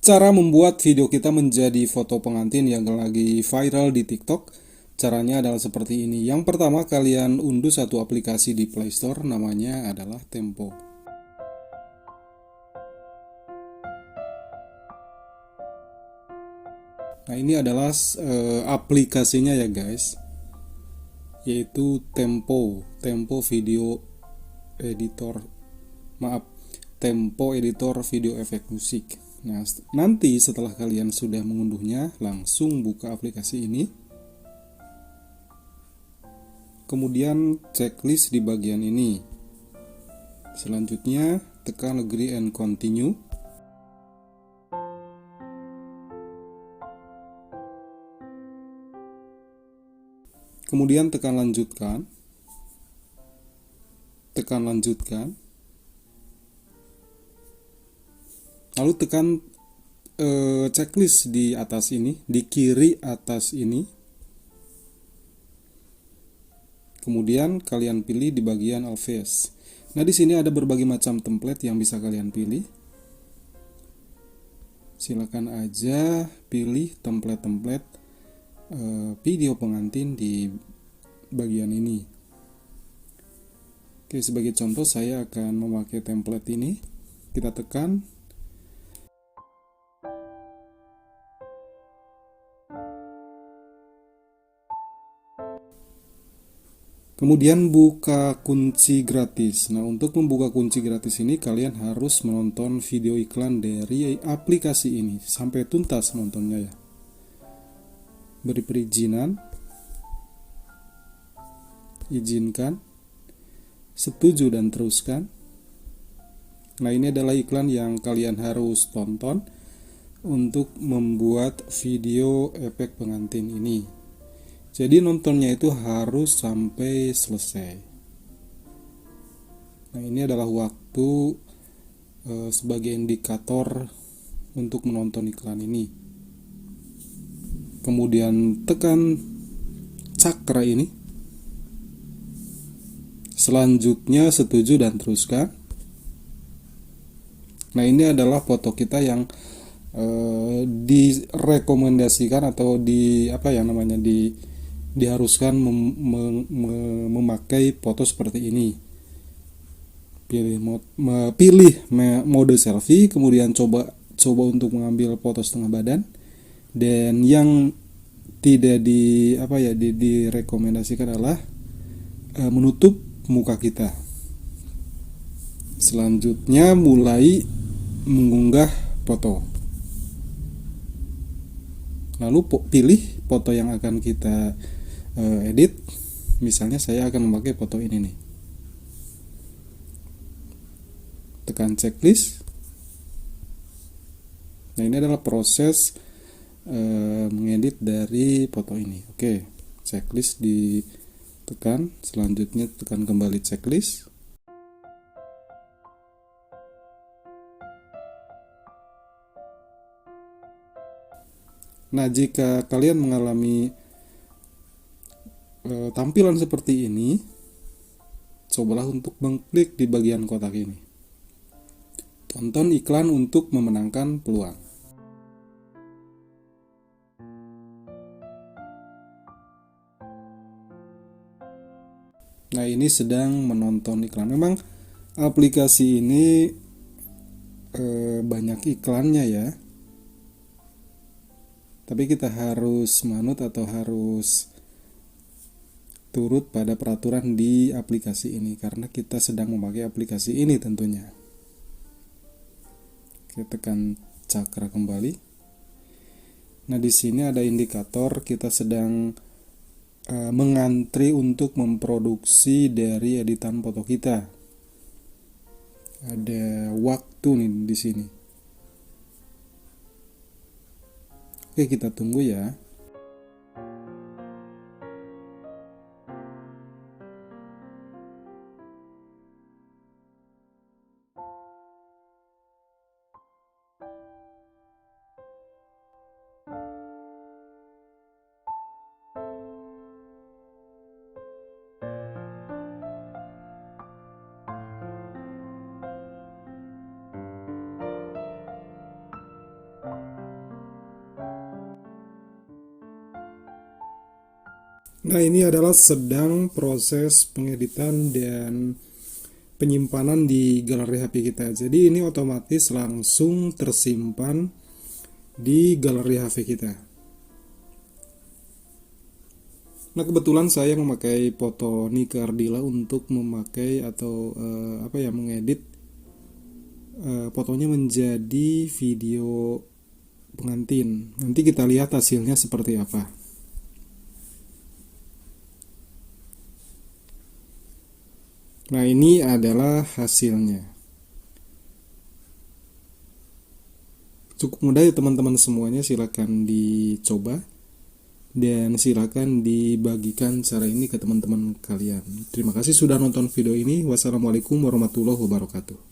Cara membuat video kita menjadi foto pengantin yang lagi viral di TikTok. Caranya adalah seperti ini. Yang pertama, kalian unduh satu aplikasi di Play Store, namanya adalah Tempo. Nah, ini adalah aplikasinya ya guys, yaitu Tempo Video Editor. Maaf, Tempo Editor Video Efek Musik. Nah, nanti setelah kalian sudah mengunduhnya, langsung buka aplikasi ini. Kemudian checklist di bagian ini. Selanjutnya tekan agree and continue. Kemudian tekan lanjutkan. Tekan lanjutkan. Lalu tekan checklist di atas ini, di kiri atas ini. Kemudian kalian pilih di bagian Alves. Nah, di sini ada berbagai macam template yang bisa kalian pilih. Silakan aja pilih template-template video pengantin di bagian ini. Oke, sebagai contoh saya akan memakai template ini. Kita tekan. Kemudian buka kunci gratis. Nah, untuk membuka kunci gratis ini kalian harus menonton video iklan dari aplikasi ini sampai tuntas nontonnya ya. Beri perizinan, izinkan, setuju dan teruskan. Nah, ini adalah iklan yang kalian harus tonton untuk membuat video efek pengantin ini. Jadi nontonnya itu harus sampai selesai. Nah, ini adalah waktu sebagai indikator untuk menonton iklan ini. Kemudian tekan cakra ini. Selanjutnya setuju dan teruskan. Nah, ini adalah foto kita yang direkomendasikan atau diharuskan memakai foto seperti ini. Pilih mode selfie, kemudian coba untuk mengambil foto setengah badan, dan yang tidak direkomendasikan adalah menutup muka kita. Selanjutnya mulai mengunggah foto. Lalu pilih foto yang akan kita edit. Misalnya saya akan memakai foto ini nih. Tekan checklist. Nah, ini adalah proses mengedit dari foto ini. Oke, checklist ditekan. Selanjutnya tekan kembali checklist. Nah, jika kalian mengalami tampilan seperti ini, cobalah untuk mengklik di bagian kotak ini. Tonton iklan untuk memenangkan peluang. Nah, ini sedang menonton iklan. Memang aplikasi ini banyak iklannya ya. Tapi kita harus manut atau harus turut pada peraturan di aplikasi ini karena kita sedang memakai aplikasi ini tentunya. Kita tekan cakra kembali. Nah, di sini ada indikator kita sedang mengantri untuk memproduksi dari editan foto kita. Ada waktu nih di sini. Oke, kita tunggu ya. Nah, ini adalah sedang proses pengeditan dan penyimpanan di galeri HP kita. Jadi ini otomatis langsung tersimpan di galeri HP kita. Nah, kebetulan saya memakai foto Nika Ardila untuk memakai atau mengedit fotonya menjadi video pengantin. Nanti kita lihat hasilnya seperti apa. Nah, ini adalah hasilnya. Cukup mudah ya teman-teman semuanya, silakan dicoba dan silakan dibagikan cara ini ke teman-teman kalian. Terima kasih sudah nonton video ini. Wassalamualaikum warahmatullahi wabarakatuh.